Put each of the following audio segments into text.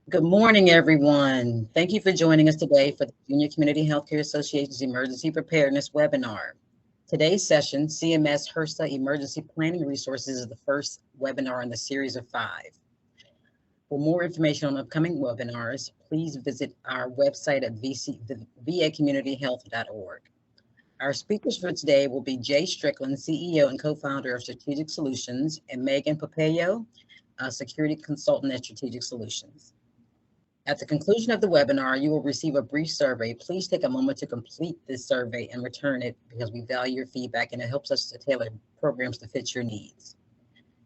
Good morning, everyone. Thank you for joining us today for the Junior Community Healthcare Association's Emergency Preparedness webinar. Today's session, CMS HRSA Emergency Planning Resources, is the first webinar in the series of 5. For more information on upcoming webinars, please visit our website at vacommunityhealth.org. Our speakers for today will be Jay Strickland, CEO and co-founder of Strategic Solutions, and Megan Papayo, a security consultant at Strategic Solutions. At the conclusion of the webinar, you will receive a brief survey. Please take a moment to complete this survey and return it because we value your feedback and it helps us to tailor programs to fit your needs.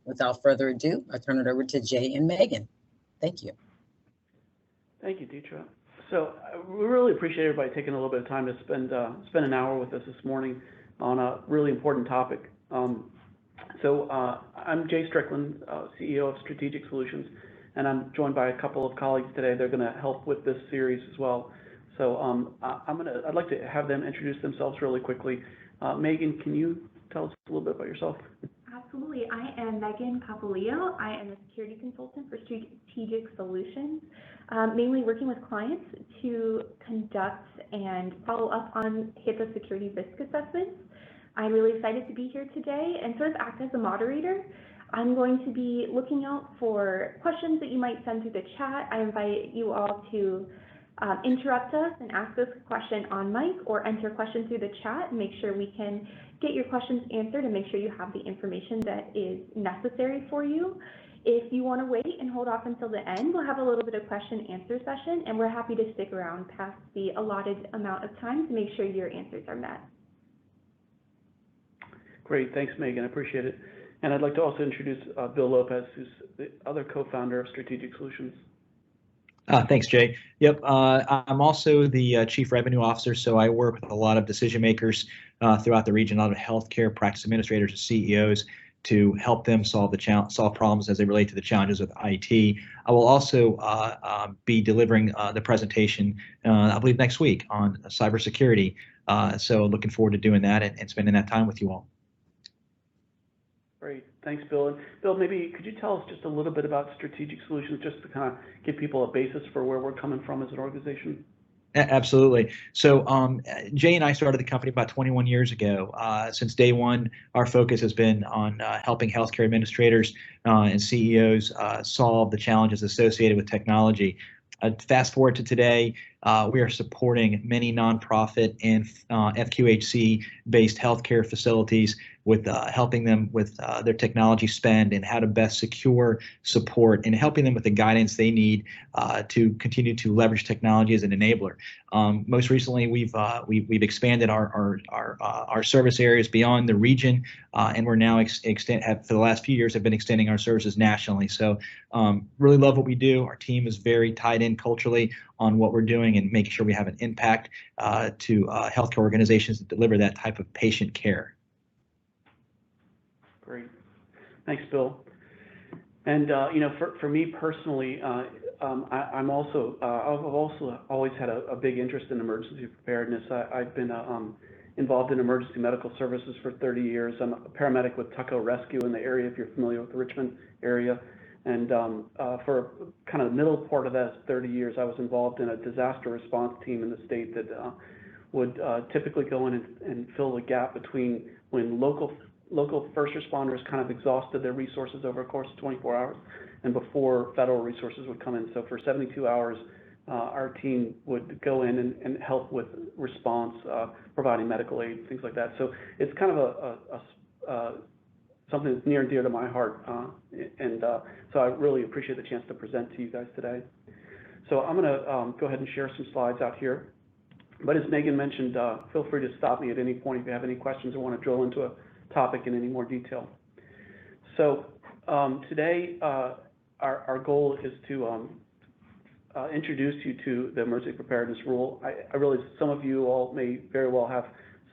Without further ado, I turn it over to Jay and Megan. Thank you. Thank you, Deetra. So we really appreciate everybody taking a little bit of time to spend an hour with us this morning on a really important topic. I'm Jay Strickland, CEO of Strategic Solutions, and I'm joined by a couple of colleagues today. They're going to help with this series as well. So I'd like to have them introduce themselves really quickly. Megan, can you tell us a little bit about yourself? Absolutely. I am Megan Papayo. I am a security consultant for Strategic Solutions, mainly working with clients to conduct and follow up on HIPAA security risk assessments. I'm really excited to be here today and sort of act as a moderator. I'm going to be looking out for questions that you might send through the chat. I invite you all to interrupt us and ask us a question on mic or enter a question through the chat and make sure we can get your questions answered and make sure you have the information that is necessary for you. If you want to wait and hold off until the end, we'll have a little bit of question and answer session, and we're happy to stick around past the allotted amount of time to make sure your answers are met. Great, thanks, Megan. I appreciate it. And I'd like to also introduce Bill Lopez, who's the other co-founder of Strategic Solutions. Thanks, Jay. Yep, I'm also the Chief Revenue Officer, so I work with a lot of decision makers throughout the region, a lot of healthcare practice administrators and CEOs to help them solve problems as they relate to the challenges with IT. I will also be delivering the presentation, I believe, next week on cybersecurity. So looking forward to doing that and spending that time with you all. Great, thanks, Bill. And Bill, maybe could you tell us just a little bit about Strategic Solutions, just to kind of give people a basis for where we're coming from as an organization? Absolutely. So Jay and I started the company about 21 years ago. Since day one, our focus has been on helping healthcare administrators and CEOs solve the challenges associated with technology. Fast forward to today, we are supporting many nonprofit and FQHC-based healthcare facilities with helping them with their technology spend and how to best secure, support, and helping them with the guidance they need to continue to leverage technology as an enabler. Most recently, we've expanded our service areas beyond the region, and we're now for the last few years have been extending our services nationally. So really love what we do. Our team is very tied in culturally on what we're doing and making sure we have an impact to healthcare organizations that deliver that type of patient care. Great, thanks, Bill. And for me personally, I've also always had a big interest in emergency preparedness. I've been involved in emergency medical services for 30 years. I'm a paramedic with Tucko Rescue in the area, if you're familiar with the Richmond area. And for kind of the middle part of that 30 years, I was involved in a disaster response team in the state that would typically go in and fill the gap between when local first responders kind of exhausted their resources over a course of 24 hours and before federal resources would come in. So for 72 hours, our team would go in and help with response, providing medical aid, things like that. So it's kind of something that's near and dear to my heart, so I really appreciate the chance to present to you guys today. So I'm going to go ahead and share some slides out here. But as Megan mentioned, feel free to stop me at any point if you have any questions or want to drill into a topic in any more detail. So today, our goal is to introduce you to the Emergency Preparedness Rule. I realize some of you all may very well have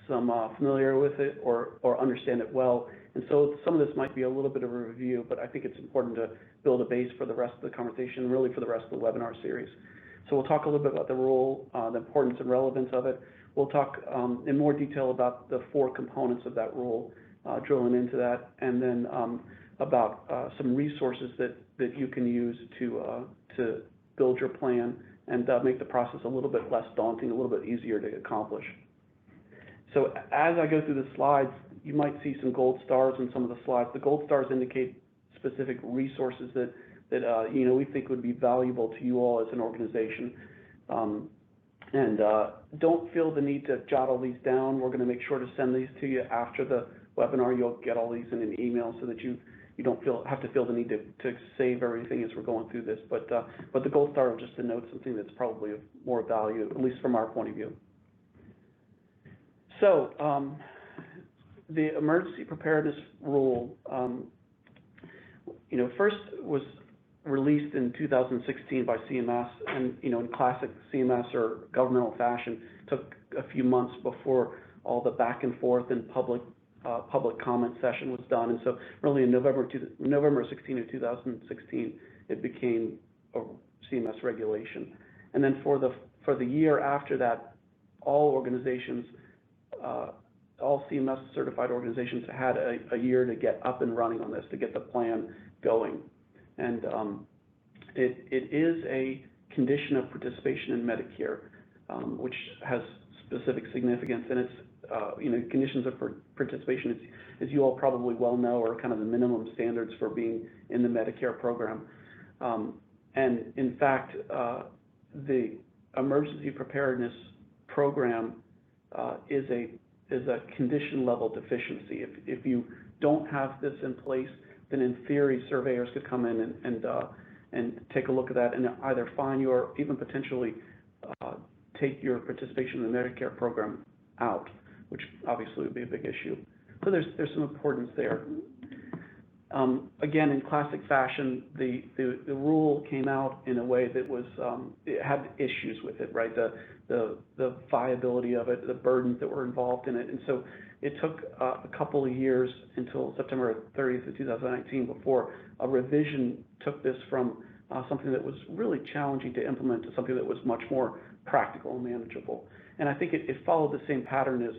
some familiar with it or understand it well. And so some of this might be a little bit of a review, but I think it's important to build a base for the rest of the conversation, really for the rest of the webinar series. So we'll talk a little bit about the rule, the importance and relevance of it. We'll talk in more detail about the 4 components of that rule, drilling into that, and then about some resources that you can use to build your plan and make the process a little bit less daunting, a little bit easier to accomplish. So as I go through the slides, you might see some gold stars in some of the slides. The gold stars indicate specific resources that we think would be valuable to you all as an organization. Don't feel the need to jot all these down. We're going to make sure to send these to you after the webinar. You'll get all these in an email so that you don't have to feel the need to save everything as we're going through this. But the gold star will just denote something that's probably of more value, at least from our point of view. So the Emergency Preparedness Rule, first was released in 2016 by CMS, and in classic CMS or governmental fashion, took a few months before all the back and forth and public comment session was done. And so really in November 16 of 2016, it became a CMS regulation. And then for the year after that, all organizations, all CMS certified organizations had a year to get up and running on this, to get the plan going. And it is a condition of participation in Medicare, which has specific significance. And it's, conditions of participation, as you all probably well know, are kind of the minimum standards for being in the Medicare program. And in fact, the Emergency Preparedness Program is a condition level deficiency. If you don't have this in place, then in theory, surveyors could come in and take a look at that and either fine you or even potentially take your participation in the Medicare program out, which obviously would be a big issue. So there's some importance there. Again, in classic fashion, the rule came out in a way that was it had issues with it, right? The viability of it, the burdens that were involved in it, and so it took a couple of years until September 30th of 2019 before a revision took this from something that was really challenging to implement to something that was much more practical and manageable. And I think it followed the same pattern as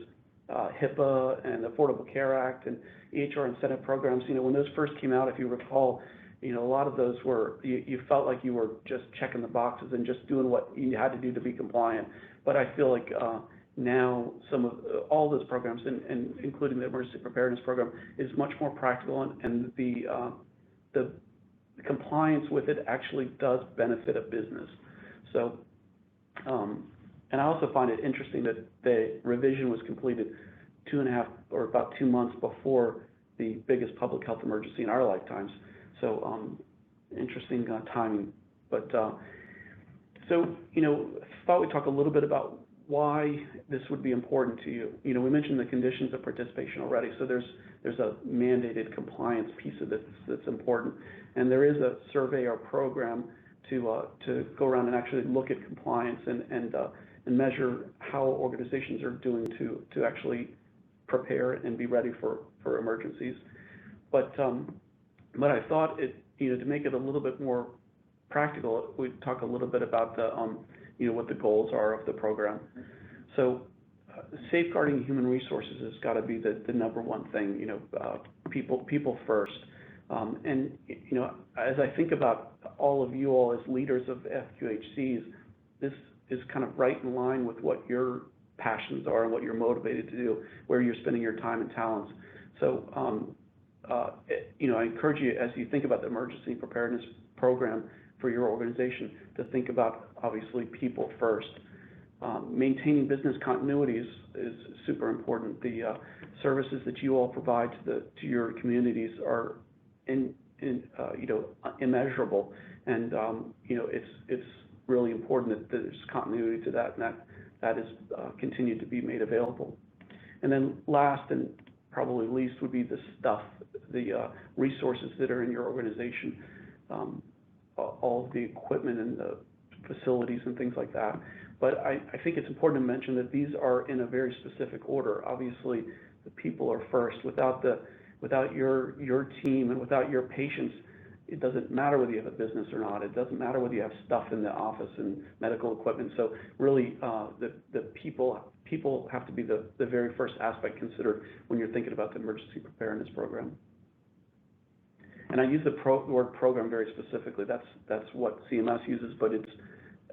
HIPAA and the Affordable Care Act and EHR incentive programs. When those first came out, if you recall, a lot of those were, you felt like you were just checking the boxes and just doing what you had to do to be compliant. But I feel like now all those programs, and including the Emergency Preparedness Program, is much more practical, and the compliance with it actually does benefit a business. So, and I also find it interesting that the revision was completed 2.5 or about 2 months before the biggest public health emergency in our lifetimes. So interesting timing. But so thought we'd talk a little bit about why this would be important to you. We mentioned the conditions of participation already. So there's a mandated compliance piece of this that's important, and there is a survey or program to go around and actually look at compliance and measure how organizations are doing to actually prepare and be ready for emergencies. But I thought to make it a little bit more practical, we'd talk a little bit about the what the goals are of the program. So safeguarding human resources has got to be the number one thing. People first. And as I think about all of you all as leaders of FQHCs, this is kind of right in line with what your passions are and what you're motivated to do, where you're spending your time and talents. So, I encourage you, as you think about the Emergency Preparedness Program for your organization, to think about, obviously, people first. Maintaining business continuity is super important. The services that you all provide to your communities are immeasurable, and it's really important that there's continuity to that, and that is continued to be made available. And then last and probably least would be the resources that are in your organization, all of the equipment and the facilities and things like that. But I think it's important to mention that these are in a very specific order. Obviously, the people are first. Without your team and without your patients, it doesn't matter whether you have a business or not. It doesn't matter whether you have stuff in the office and medical equipment. So really, the people have to be the very first aspect considered when you're thinking about the Emergency Preparedness Program. And I use the word program very specifically. That's what CMS uses, but it's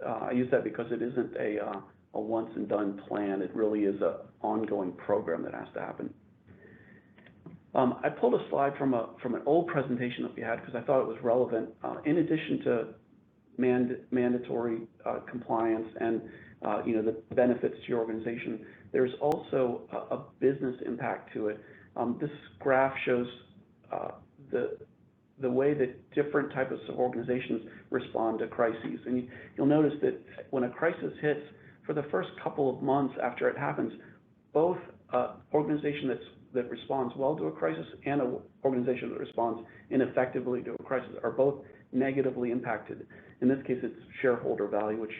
I use that because it isn't a once and done plan. It really is an ongoing program that has to happen. I pulled a slide from an old presentation that we had because I thought it was relevant. In addition to mandatory compliance and the benefits to your organization, there's also a business impact to it. This graph shows the way that different types of organizations respond to crises. And you'll notice that when a crisis hits, for the first couple of months after it happens, both organization that responds well to a crisis and an organization that responds ineffectively to a crisis are both negatively impacted. In this case, it's shareholder value, which,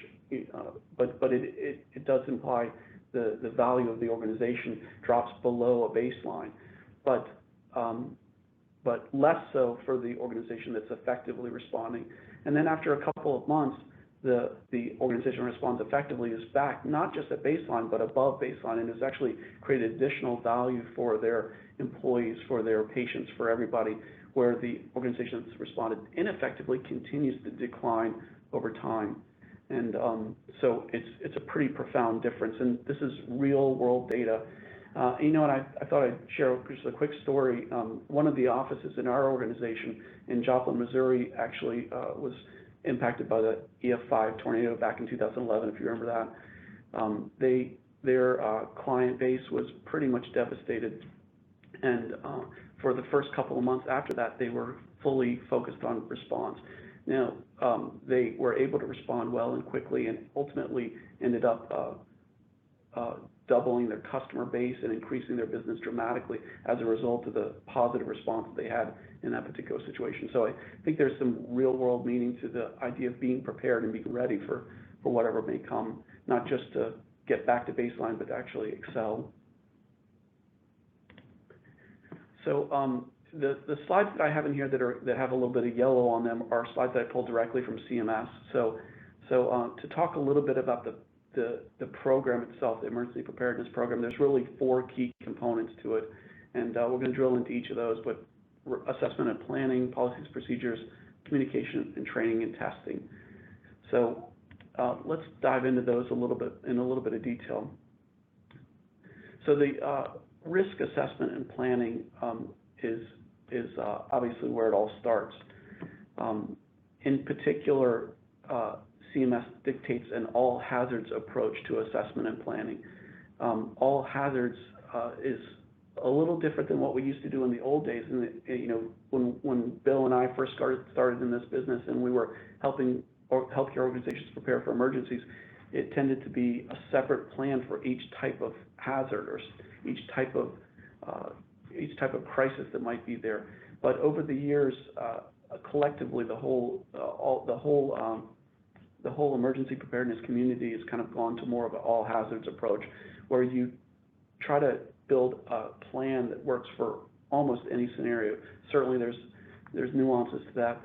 but it does imply the value of the organization drops below a baseline, but less so for the organization that's effectively responding. And then after a couple of months, the organization responds effectively is back, not just at baseline, but above baseline, and has actually created additional value for their employees, for their patients, for everybody, where the organization that's responded ineffectively continues to decline over time. And so it's a pretty profound difference, and this is real world data. And I thought I'd share just a quick story. One of the offices in our organization in Joplin, Missouri, actually was impacted by the EF5 tornado back in 2011, if you remember that. Their client base was pretty much devastated, and for the first couple of months after that, they were fully focused on response. Now, they were able to respond well and quickly, and ultimately ended up doubling their customer base and increasing their business dramatically as a result of the positive response that they had in that particular situation. So I think there's some real world meaning to the idea of being prepared and being ready for whatever may come, not just to get back to baseline, but to actually excel. So the slides that I have in here that have a little bit of yellow on them are slides that I pulled directly from CMS. So to talk a little bit about the program itself, the Emergency Preparedness Program, there's really 4 key components to it, and we're going to drill into each of those, but assessment and planning, policies, procedures, communication, and training and testing. So let's dive into those in a little bit of detail. So the risk assessment and planning is obviously where it all starts. In particular, CMS dictates an all hazards approach to assessment and planning. All hazards is a little different than what we used to do in the old days. And when Bill and I first started in this business, and we were helping healthcare organizations prepare for emergencies, it tended to be a separate plan for each type of hazard or each type of crisis that might be there. But over the years, collectively, the whole emergency preparedness community has kind of gone to more of an all hazards approach, where you try to build a plan that works for almost any scenario. Certainly there's nuances to that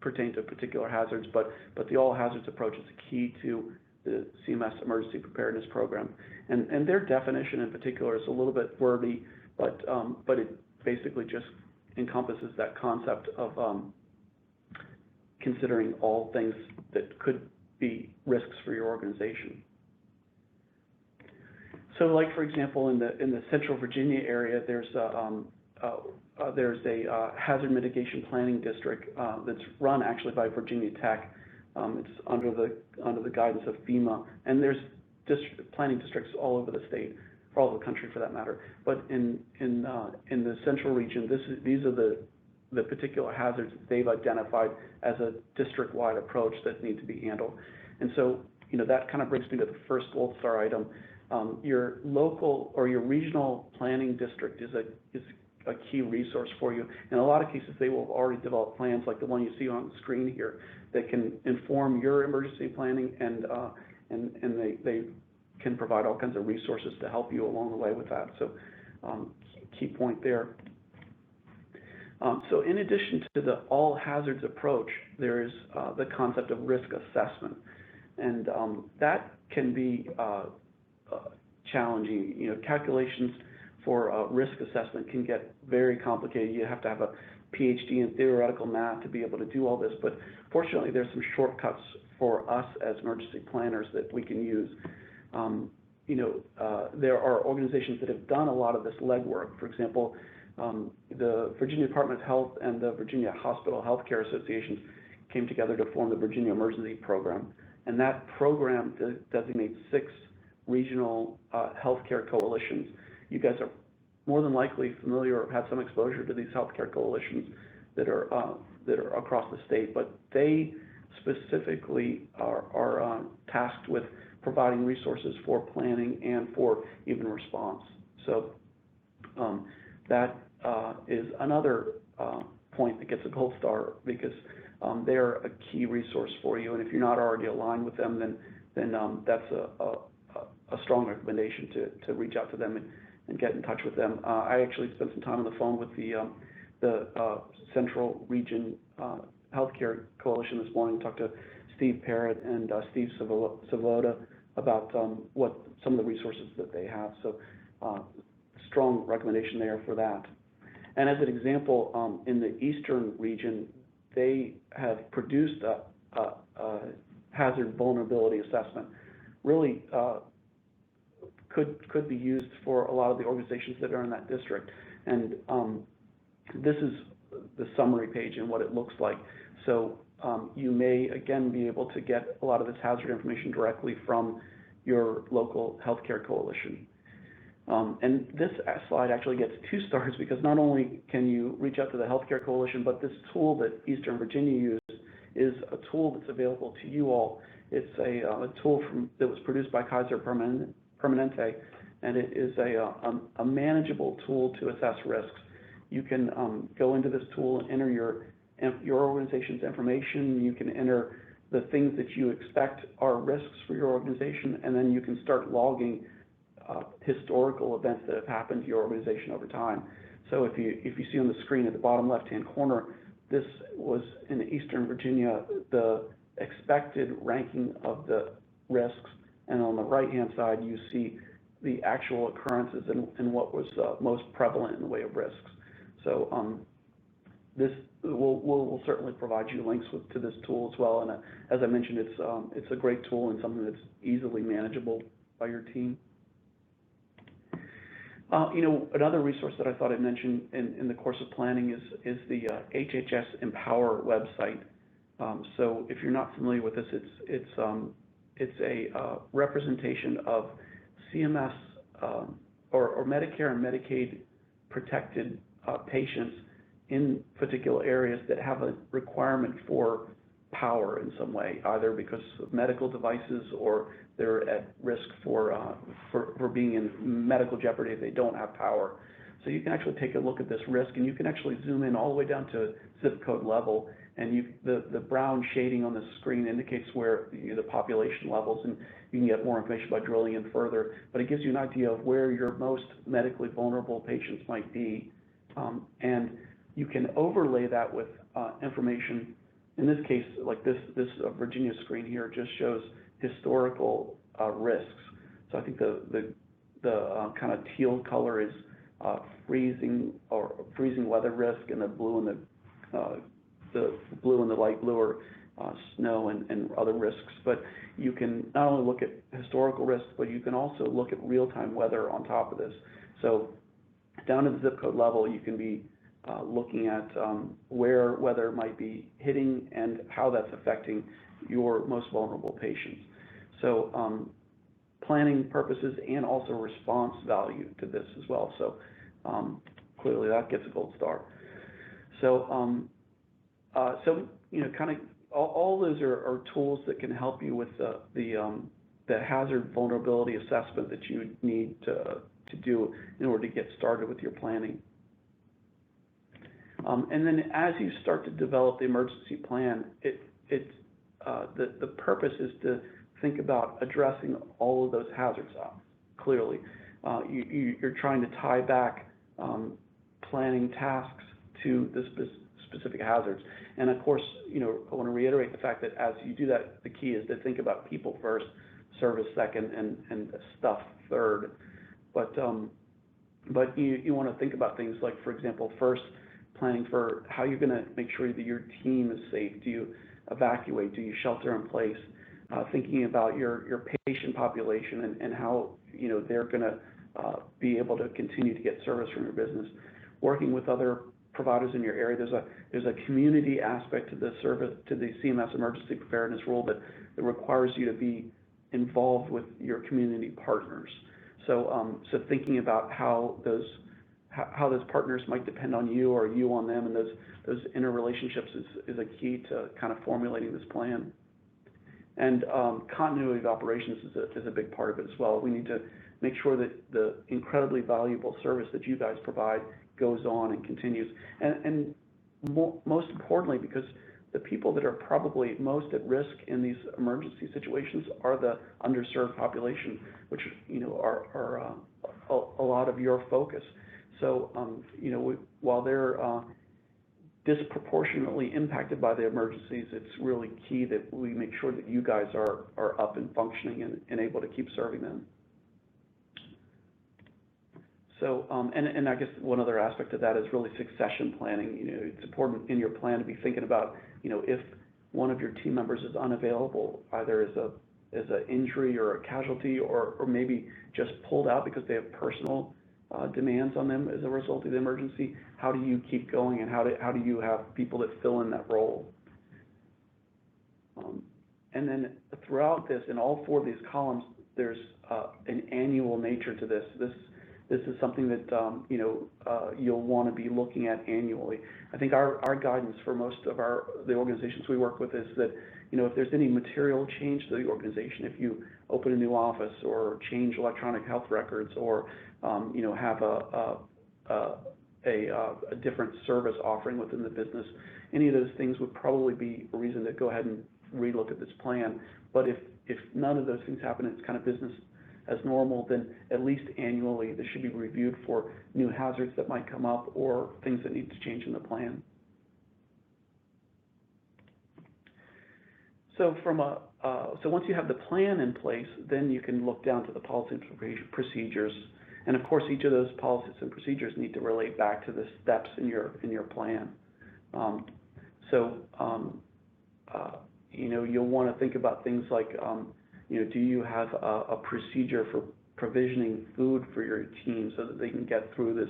pertain to particular hazards, but the all hazards approach is key to the CMS Emergency Preparedness Program. And their definition in particular is a little bit wordy, but it basically just encompasses that concept of considering all things that could be risks for your organization. So, like for example, in the Central Virginia area, there's a hazard mitigation planning district that's run actually by Virginia Tech. It's under the guidance of FEMA, and there's planning districts all over the state, or all over the country for that matter. But in the central region, these are the particular hazards that they've identified as a district-wide approach that need to be handled. And so, that kind of brings me to the first gold star item. Your local or your regional planning district is a key resource for you. In a lot of cases, they will have already developed plans like the one you see on the screen here that can inform your emergency planning, and they can provide all kinds of resources to help you along the way with that. So, key point there. So in addition to the all hazards approach, there is the concept of risk assessment, and that can be challenging. Calculations for risk assessment can get very complicated. You have to have PhD in theoretical math to be able to do all this, but fortunately there's some shortcuts for us as emergency planners that we can use. There are organizations that have done a lot of this legwork. For example, the Virginia Department of Health and the Virginia Hospital Healthcare Associations came together to form the Virginia Emergency Program. And that program designates 6 regional healthcare coalitions. You guys are more than likely familiar or have some exposure to these healthcare coalitions that are across the state, but they specifically are tasked with providing resources for planning and for even response. So that is another point that gets a gold star, because they're a key resource for you, and if you're not already aligned with them, then that's a strong recommendation to reach out to them and get in touch with them. I actually spent some time on the phone with the Central Region Healthcare Coalition this morning, talked to Steve Parrott and Steve Savoda about what some of the resources that they have. So strong recommendation there for that. And as an example, in the Eastern region, they have produced a hazard vulnerability assessment. Really could be used for a lot of the organizations that are in that district. And this is the summary page and what it looks like. So you may, again, be able to get a lot of this hazard information directly from your local healthcare coalition. And this slide actually gets 2 stars, because not only can you reach out to the healthcare coalition, but this tool that Eastern Virginia uses is a tool that's available to you all. It's a tool that was produced by Kaiser Permanente, and it is a manageable tool to assess risks. You can go into this tool and enter your organization's information. You can enter the things that you expect are risks for your organization, and then you can start logging historical events that have happened to your organization over time. So if you see on the screen at the bottom left-hand corner, this was in Eastern Virginia, the expected ranking of the risks, and on the right-hand side, you see the actual occurrences and what was most prevalent in the way of risks. So this will certainly provide you links to this tool as well. And as I mentioned, it's a great tool and something that's easily manageable by your team. Another resource that I thought I'd mention in the course of planning is the HHS Empower website. So if you're not familiar with this, it's a representation of CMS or Medicare and Medicaid protected patients in particular areas that have a requirement for power in some way, either because of medical devices or they're at risk for being in medical jeopardy if they don't have power. So you can actually take a look at this risk, and you can actually zoom in all the way down to zip code level, and the brown shading on the screen indicates where the population levels, and you can get more information by drilling in further, but it gives you an idea of where your most medically vulnerable patients might be, and you can overlay that with information. In this case, like this Virginia screen here just shows historical risks. So I think the kind of teal color is freezing weather risk, and the blue and the light blue are snow and other risks. But you can not only look at historical risks, but you can also look at real-time weather on top of this. So down to the zip code level, you can be looking at where weather might be hitting and how that's affecting your most vulnerable patients. So planning purposes and also response value to this as well. So clearly that gets a gold star. So kind of all those are tools that can help you with the hazard vulnerability assessment that you need to do in order to get started with your planning. And then as you start to develop the emergency plan, the purpose is to think about addressing all of those hazards clearly. You're trying to tie back planning tasks to the specific hazards. And of course, I want to reiterate the fact that as you do that, the key is to think about people first, service second, and stuff third. But you want to think about things like, for example, first, planning for how you're going to make sure that your team is safe. Do you evacuate? Do you shelter in place? Thinking about your patient population and how they're going to be able to continue to get service from your business. Working with other providers in your area. There's a community aspect to the service, to the CMS Emergency Preparedness Rule that requires you to be involved with your community partners. So thinking about how those partners might depend on you or you on them, and those interrelationships is a key to kind of formulating this plan. And continuity of operations is a big part of it as well. We need to make sure that the incredibly valuable service that you guys provide goes on and continues. And most importantly, because the people that are probably most at risk in these emergency situations are the underserved population, which are a lot of your focus. So while they're disproportionately impacted by the emergencies, it's really key that we make sure that you guys are up and functioning and able to keep serving them. So, and I guess one other aspect of that is really succession planning. It's important in your plan to be thinking about, if one of your team members is unavailable, either as an injury or a casualty, or maybe just pulled out because they have personal demands on them as a result of the emergency, how do you keep going, and how do you have people that fill in that role? And then throughout this, in all four of these columns, there's an annual nature to this. This is something that you'll want to be looking at annually. I think our guidance for most of the organizations we work with is that if there's any material change to the organization, if you open a new office or change electronic health records or have a different service offering within the business, any of those things would probably be a reason to go ahead and relook at this plan. But if none of those things happen, it's kind of business as normal, then at least annually this should be reviewed for new hazards that might come up or things that need to change in the plan. So so once you have the plan in place, then you can look down to the policy and procedures. And of course, each of those policies and procedures need to relate back to the steps in your plan. You'll want to think about things like, do you have a procedure for provisioning food for your team so that they can get through this?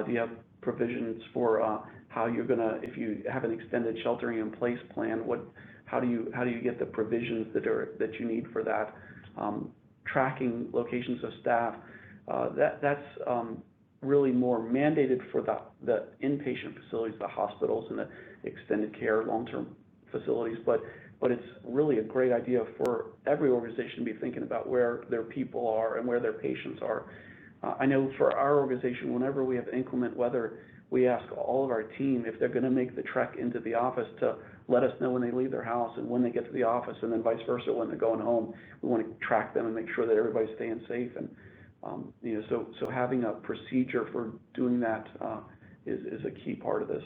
Do you have provisions for how you're gonna, if you have an extended sheltering in place plan, how do you get the provisions that you need for that? Tracking locations of staff, that's really more mandated for the inpatient facilities, the hospitals and the extended care long-term facilities, but it's really a great idea for every organization to be thinking about where their people are and where their patients are. I know for our organization, whenever we have inclement weather, we ask all of our team if they're going to make the trek into the office to let us know when they leave their house and when they get to the office, and then vice versa when they're going home. We want to track them and make sure that everybody's staying safe. And so having a procedure for doing that is a key part of this.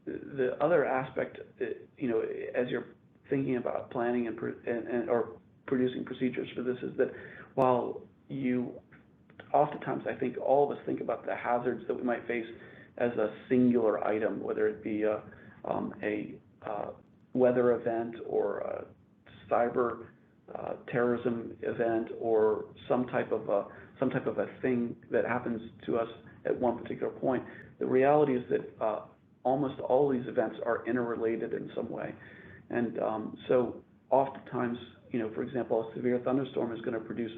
The other aspect, as you're thinking about planning or producing procedures for this, is that while oftentimes I think all of us think about the hazards that we might face as a singular item, whether it be a weather event or a cyber terrorism event or some type of a thing that happens to us at one particular point. The reality is that almost all these events are interrelated in some way. And so oftentimes, for example, a severe thunderstorm is going to produce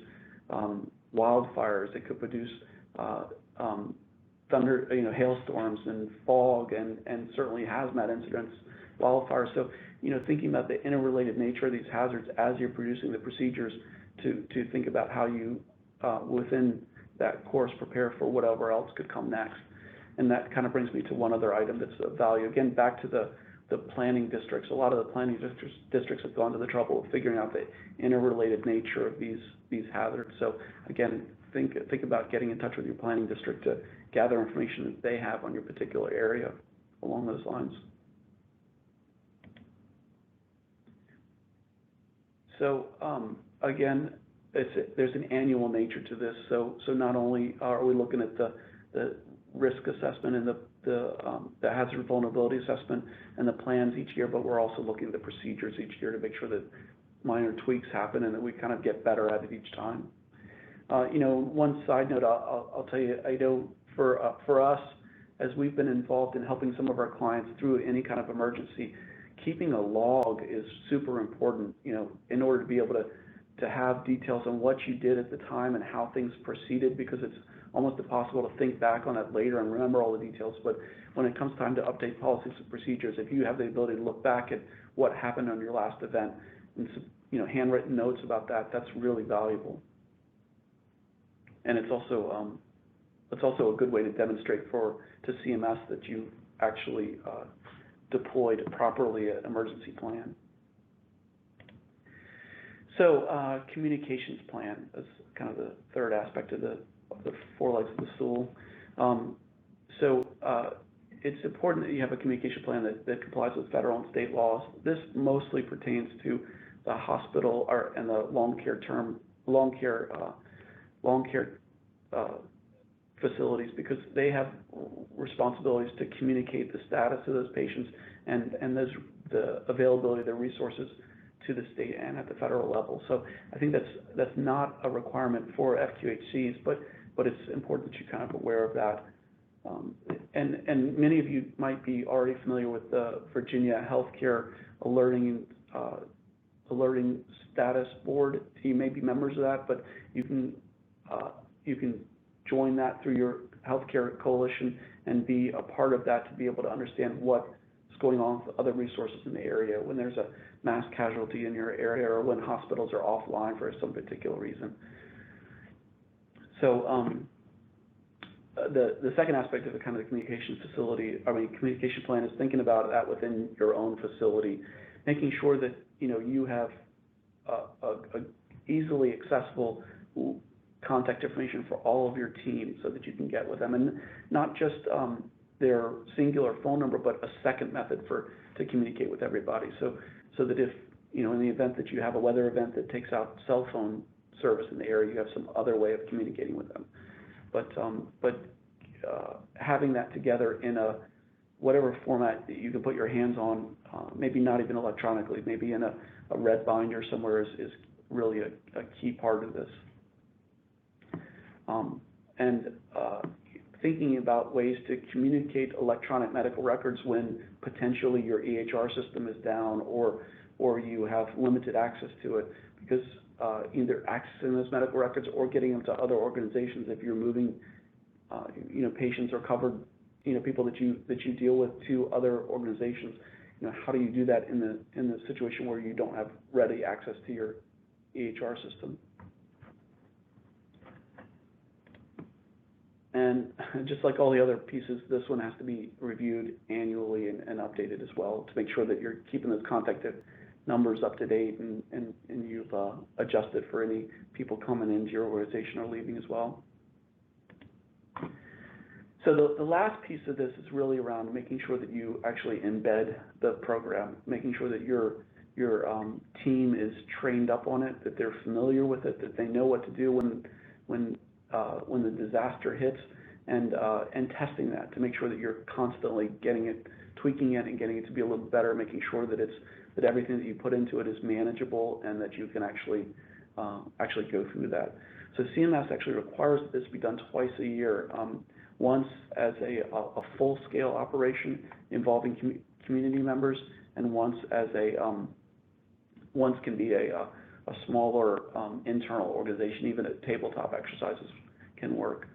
wildfires. It could produce hailstorms and fog and certainly hazmat incidents, wildfires. So, thinking about the interrelated nature of these hazards as you're producing the procedures to think about how you, within that course, prepare for whatever else could come next. And that kind of brings me to one other item that's of value. Again, back to the planning districts. A lot of the planning districts have gone to the trouble of figuring out the interrelated nature of these hazards. So again, think about getting in touch with your planning district to gather information that they have on your particular area along those lines. So again, there's an annual nature to this. So not only are we looking at the risk assessment and the hazard vulnerability assessment and the plans each year, but we're also looking at the procedures each year to make sure that minor tweaks happen and that we kind of get better at it each time. One side note I'll tell you, I know for us, as we've been involved in helping some of our clients through any kind of emergency, keeping a log is super important, in order to be able to have details on what you did at the time and how things proceeded, because it's almost impossible to think back on that later and remember all the details. But when it comes time to update policies and procedures, if you have the ability to look back at what happened on your last event and handwritten notes about that, that's really valuable. And it's also a good way to demonstrate to CMS that you actually deployed properly an emergency plan. So communications plan is kind of the third aspect of the four legs of the stool. It's important that you have a communication plan that complies with federal and state laws. This mostly pertains to the hospital and the long care facilities, because they have responsibilities to communicate the status of those patients and the availability of their resources to the state and at the federal level. So I think that's not a requirement for FQHCs, but it's important that you're kind of aware of that. And many of you might be already familiar with the Virginia Healthcare Alerting Status Board. You may be members of that, but you can join that through your healthcare coalition and be a part of that to be able to understand what's going on with other resources in the area when there's a mass casualty in your area or when hospitals are offline for some particular reason. So the second aspect of the kind of the communication plan is thinking about that within your own facility, making sure that you have a easily accessible contact information for all of your team so that you can get with them, and not just their singular phone number, but a second method to communicate with everybody. So that if in the event that you have a weather event that takes out cell phone service in the area, you have some other way of communicating with them. But having that together in a whatever format that you can put your hands on, maybe not even electronically, maybe in a red binder somewhere is really a key part of this. Thinking about ways to communicate electronic medical records when potentially your EHR system is down or you have limited access to it, because either accessing those medical records or getting them to other organizations, if you're moving patients or covered people that you deal with to other organizations, how do you do that in the situation where you don't have ready access to your EHR system? And just like all the other pieces, this one has to be reviewed annually and updated as well to make sure that you're keeping those contact numbers up to date and you've adjusted for any people coming into your organization or leaving as well. So the last piece of this is really around making sure that you actually embed the program, making sure that your team is trained up on it, that they're familiar with it, that they know what to do when the disaster hits, and testing that to make sure that you're constantly tweaking it and getting it to be a little better, making sure that that everything that you put into it is manageable and that you can actually go through that. So CMS actually requires this be done twice a year, once as a full-scale operation involving community members, and once can be a smaller internal organization. Even at tabletop exercises can work,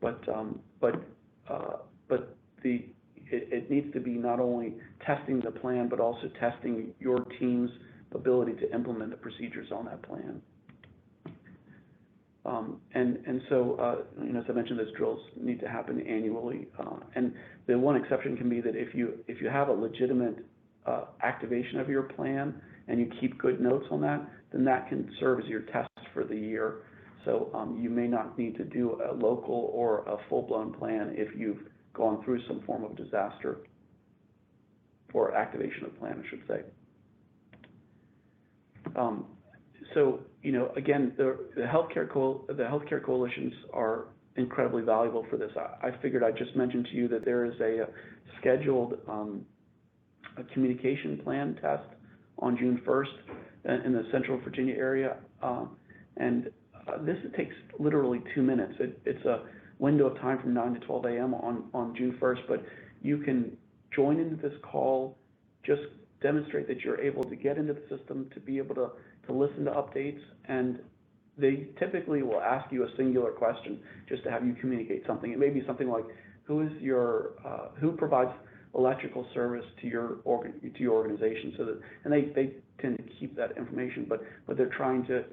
but it needs to be not only testing the plan, but also testing your team's ability to implement the procedures on that plan. So as I mentioned, those drills need to happen annually, and the one exception can be that if you have a legitimate activation of your plan and you keep good notes on that, then that can serve as your test for the year. So you may not need to do a local or a full-blown plan if you've gone through some form of disaster, or activation of plan, I should say. So you know, again, the healthcare coalitions are incredibly valuable for this. I figured I'd just mention to you that there is a scheduled a communication plan test on June 1st in the Central Virginia area, and this takes literally 2 minutes. It's a window of time from 9 to 12 a.m. on June 1st, but you can join into this call, just demonstrate that you're able to get into the system, to be able to listen to updates, and they typically will ask you a singular question just to have you communicate something. It may be something like, who provides electrical service to your organization, so that, and they tend to keep that information, but they're trying to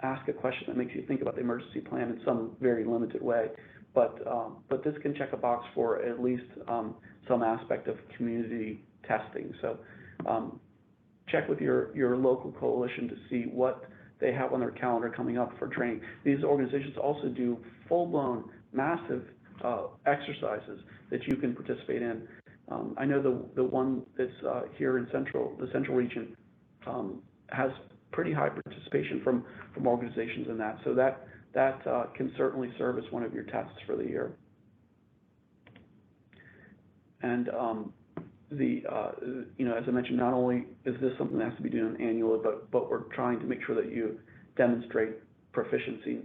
ask a question that makes you think about the emergency plan in some very limited way. But this can check a box for at least some aspect of community testing. So check with your local coalition to see what they have on their calendar coming up for training. These organizations also do full-blown, massive exercises that you can participate in. I know the one that's here in the central region has pretty high participation from organizations in that. So that can certainly serve as one of your tests for the year. And you know, as I mentioned, not only is this something that has to be done annually, but we're trying to make sure that you demonstrate proficiency,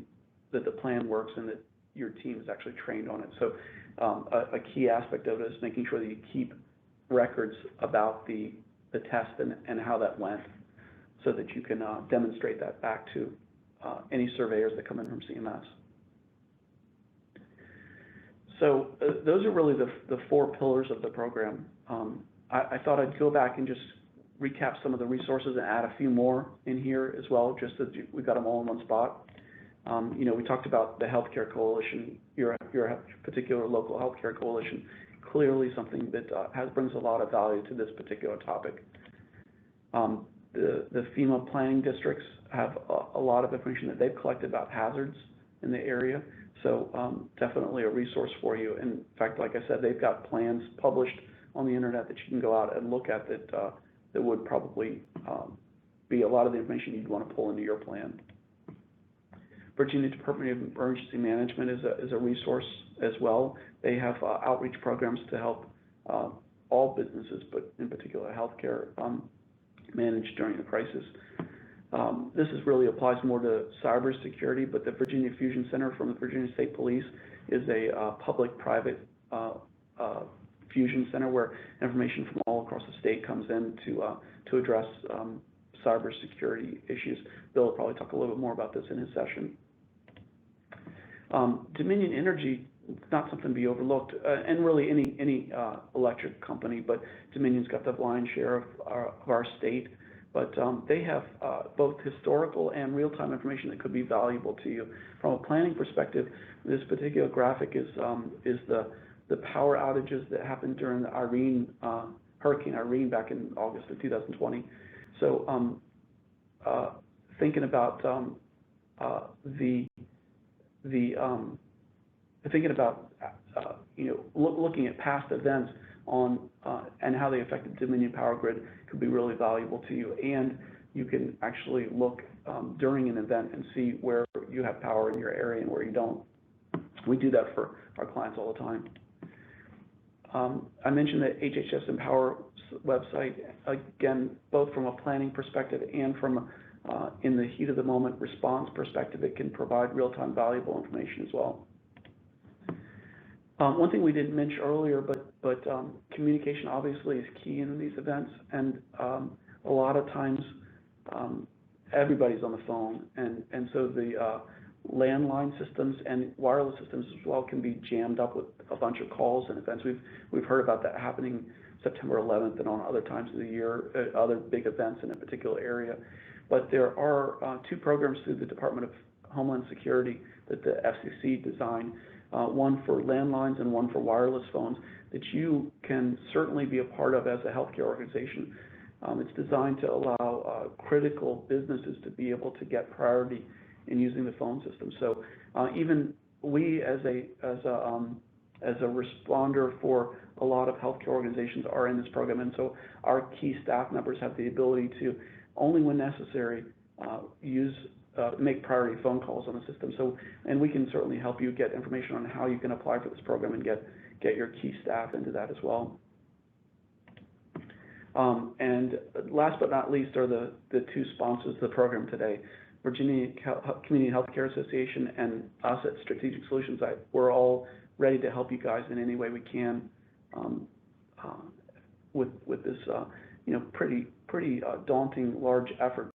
that the plan works, and that your team is actually trained on it. So a key aspect of it is making sure that you keep records about the test and how that went, so that you can demonstrate that back to any surveyors that come in from CMS. So those are really the 4 pillars of the program. I thought I'd go back and just recap some of the resources and add a few more in here as well, just so that we got them all in one spot. You know, we talked about the healthcare coalition, your particular local healthcare coalition, clearly something that brings a lot of value to this particular topic. The FEMA planning districts have a lot of information that they've collected about hazards in the area, so definitely a resource for you. In fact, like I said, they've got plans published on the internet that you can go out and look at that would probably be a lot of the information you'd want to pull into your plan. Virginia Department of Emergency Management is a resource as well. They have outreach programs to help all businesses, but in particular healthcare, manage during the crisis. This really applies more to cybersecurity, but the Virginia Fusion Center from the Virginia State Police is a public-private fusion center where information from all across the state comes in to address cybersecurity issues. Bill will probably talk a little bit more about this in his session. Dominion Energy, not something to be overlooked, and really any electric company, but Dominion's got the lion's share of our state. But they have both historical and real-time information that could be valuable to you. From a planning perspective, this particular graphic is the power outages that happened during the Hurricane Irene back in August of 2020. So thinking about you know, looking at past events on and how they affected Dominion Power Grid could be really valuable to you. And you can actually look during an event and see where you have power in your area and where you don't. We do that for our clients all the time. I mentioned the HHS Empower website, again, both from a planning perspective and from in the heat of the moment response perspective. It can provide real-time valuable information as well. One thing we didn't mention earlier, but communication obviously is key in these events, and a lot of times everybody's on the phone, and so the landline systems and wireless systems as well can be jammed up with a bunch of calls and events. We've heard about that happening September 11th and on other times of the year, other big events in a particular area. But there are 2 programs through the Department of Homeland Security that the FCC designed, one for landlines and one for wireless phones, that you can certainly be a part of as a healthcare organization. It's designed to allow critical businesses to be able to get priority in using the phone system. So even we as a responder for a lot of healthcare organizations are in this program, and so our key staff members have the ability to, only when necessary, use make priority phone calls on the system. So, and we can certainly help you get information on how you can apply for this program and get your key staff into that as well. And last but not least are the two sponsors of the program today, Virginia Community Healthcare Association and us at Strategic Solutions. We're all ready to help you guys in any way we can with this, pretty daunting, large effort